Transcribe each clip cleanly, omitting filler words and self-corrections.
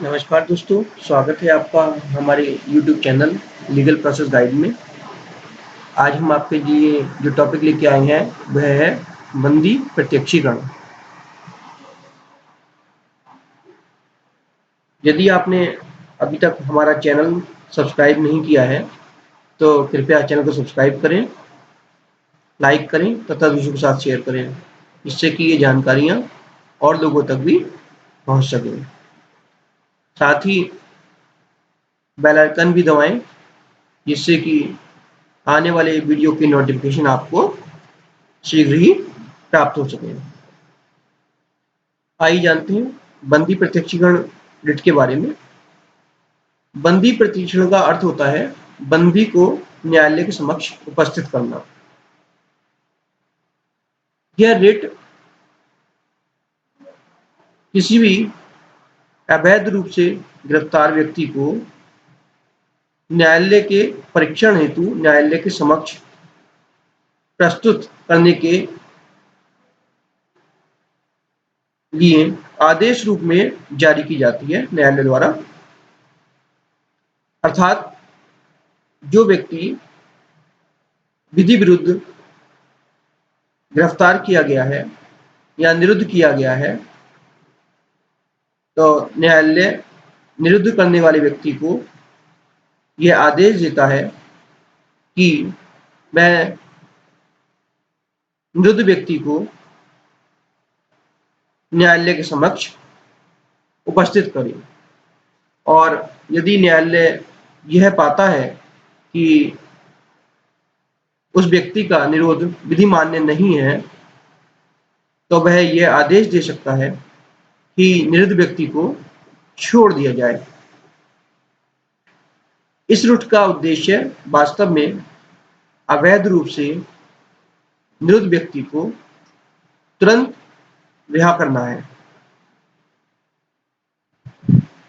नमस्कार दोस्तों, स्वागत है आपका हमारे YouTube channel legal process guide में। आज हम आपके लिए जो टॉपिक लेके आए हैं वह है बंदी प्रत्यक्षीकरण। यदि आपने अभी तक हमारा चैनल सब्सक्राइब नहीं किया है तो कृपया चैनल को सब्सक्राइब करें, लाइक करें तथा दूसरों के साथ शेयर करें, जिससे कि ये जानकारियाँ और लोगों तक भी पहुँच सकें। साथ ही बेल आइकन भी दबाएं, जिससे कि आने वाले वीडियो की नोटिफिकेशन आपको शीघ्र ही प्राप्त हो सके। आइए जानते हैं बंदी प्रत्यक्षीकरण रिट के बारे में। बंदी प्रत्यक्षीकरण का अर्थ होता है बंदी को न्यायालय के समक्ष उपस्थित करना। यह रिट किसी भी अवैध रूप से गिरफ्तार व्यक्ति को न्यायालय के परीक्षण हेतु न्यायालय के समक्ष प्रस्तुत करने के लिए आदेश रूप में जारी की जाती है न्यायालय द्वारा। अर्थात जो व्यक्ति विधि विरुद्ध गिरफ्तार किया गया है या निरुद्ध किया गया है, तो न्यायालय निरुद्ध करने वाले व्यक्ति को यह आदेश देता है कि मैं निरुद्ध व्यक्ति को न्यायालय के समक्ष उपस्थित करें। और यदि न्यायालय यह पाता है कि उस व्यक्ति का निरोध विधि मान्य नहीं है, तो वह यह आदेश दे सकता है कि निरुद्ध व्यक्ति को छोड़ दिया जाए। इस रूट का उद्देश्य वास्तव में अवैध रूप से निरुद्ध व्यक्ति को तुरंत रिहा करना है।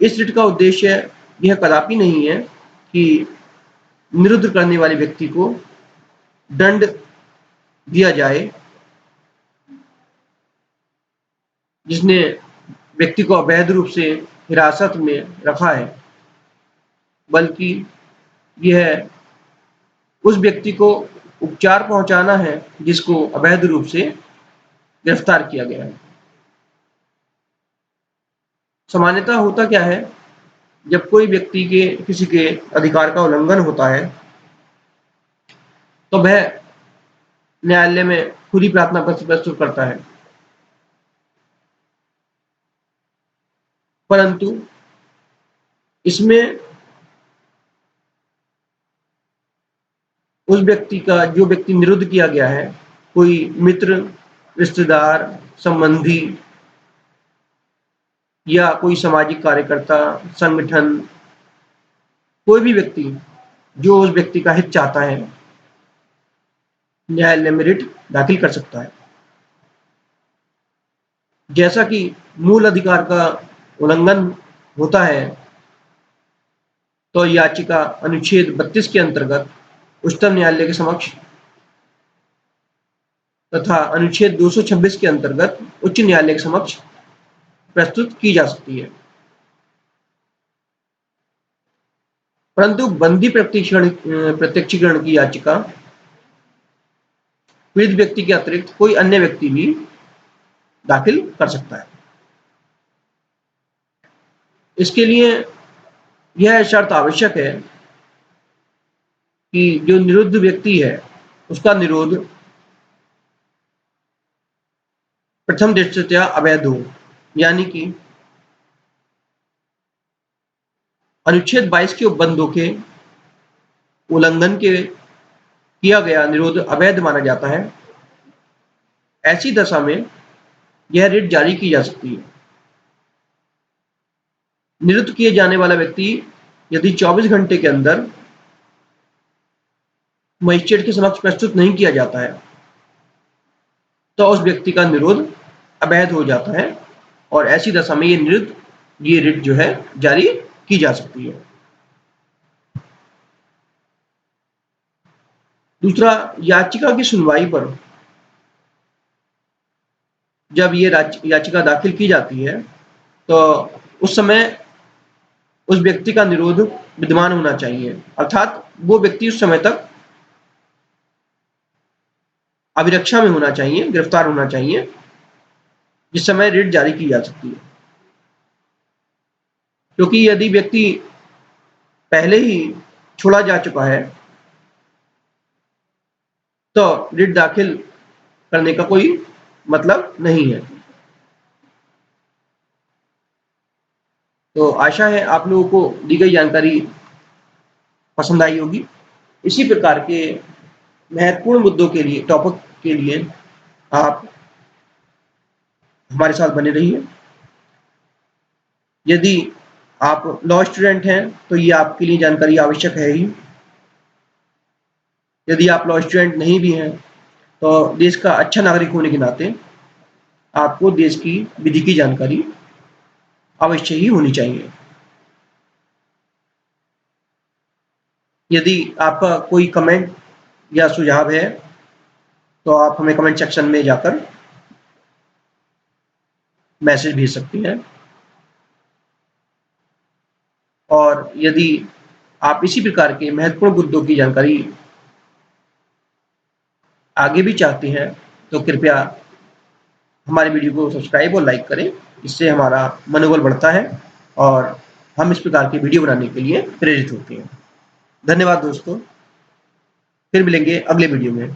इस रिट का उद्देश्य यह कदापि नहीं है कि निरुद्ध करने वाले व्यक्ति को दंड दिया जाए, जिसने व्यक्ति को अवैध रूप से हिरासत में रखा है, बल्कि यह उस व्यक्ति को उपचार पहुंचाना है जिसको अवैध रूप से गिरफ्तार किया गया है। सामान्यतः होता क्या है, जब कोई व्यक्ति के किसी के अधिकार का उल्लंघन होता है तो वह न्यायालय में खुली प्रार्थना पत्र प्रस्तुत करता है, परंतु इसमें उस व्यक्ति का, जो व्यक्ति निरुद्ध किया गया है, कोई मित्र, रिश्तेदार, संबंधी या कोई सामाजिक कार्यकर्ता, संगठन, कोई भी व्यक्ति जो उस व्यक्ति का हित चाहता है, न्यायालय में रिट दाखिल कर सकता है। जैसा कि मूल अधिकार का उल्लंघन होता है, तो याचिका अनुच्छेद 32 के अंतर्गत उच्चतम न्यायालय के समक्ष तथा अनुच्छेद 226 के अंतर्गत उच्च न्यायालय के समक्ष प्रस्तुत की जा सकती है। परंतु बंदी प्रत्यक्षीकरण की याचिका पीड़ित व्यक्ति के अतिरिक्त कोई अन्य व्यक्ति भी दाखिल कर सकता है। इसके लिए यह शर्त आवश्यक है कि जो निरुद्ध व्यक्ति है उसका निरोध प्रथम दृष्टया अवैध हो, यानी कि अनुच्छेद 22 के उपबंधों के उल्लंघन के किया गया निरोध अवैध माना जाता है। ऐसी दशा में यह रिट जारी की जा सकती है। निरुद्ध किए जाने वाला व्यक्ति यदि 24 घंटे के अंदर मजिस्ट्रेट के समक्ष प्रस्तुत नहीं किया जाता है, तो उस व्यक्ति का निरोध अवैध हो जाता है और ऐसी दशा में ये रिट जो है जारी की जा सकती है। दूसरा, याचिका की सुनवाई पर जब ये याचिका दाखिल की जाती है, तो उस समय उस व्यक्ति का निरोध विद्यमान होना चाहिए, अर्थात वो व्यक्ति उस समय तक अभिरक्षा में होना चाहिए, गिरफ्तार होना चाहिए, जिस समय रिट जारी की जा सकती है। क्योंकि यदि व्यक्ति पहले ही छोड़ा जा चुका है, तो रिट दाखिल करने का कोई मतलब नहीं है। तो आशा है आप लोगों को दी गई जानकारी पसंद आई होगी। इसी प्रकार के महत्वपूर्ण मुद्दों के लिए, टॉपिक के लिए आप हमारे साथ बने रहिए। यदि आप लॉ स्टूडेंट हैं तो ये आपके लिए जानकारी आवश्यक है ही। यदि आप लॉ स्टूडेंट नहीं भी हैं तो देश का अच्छा नागरिक होने के नाते आपको देश की विधि की जानकारी अवश्य ही होनी चाहिए। यदि आपका कोई कमेंट या सुझाव है तो आप हमें कमेंट सेक्शन में जाकर मैसेज भेज सकते हैं। और यदि आप इसी प्रकार के महत्वपूर्ण मुद्दों की जानकारी आगे भी चाहते हैं तो कृपया हमारे वीडियो को सब्सक्राइब और लाइक करें। इससे हमारा मनोबल बढ़ता है और हम इस प्रकार की वीडियो बनाने के लिए प्रेरित होते हैं। धन्यवाद दोस्तों, फिर मिलेंगे अगले वीडियो में।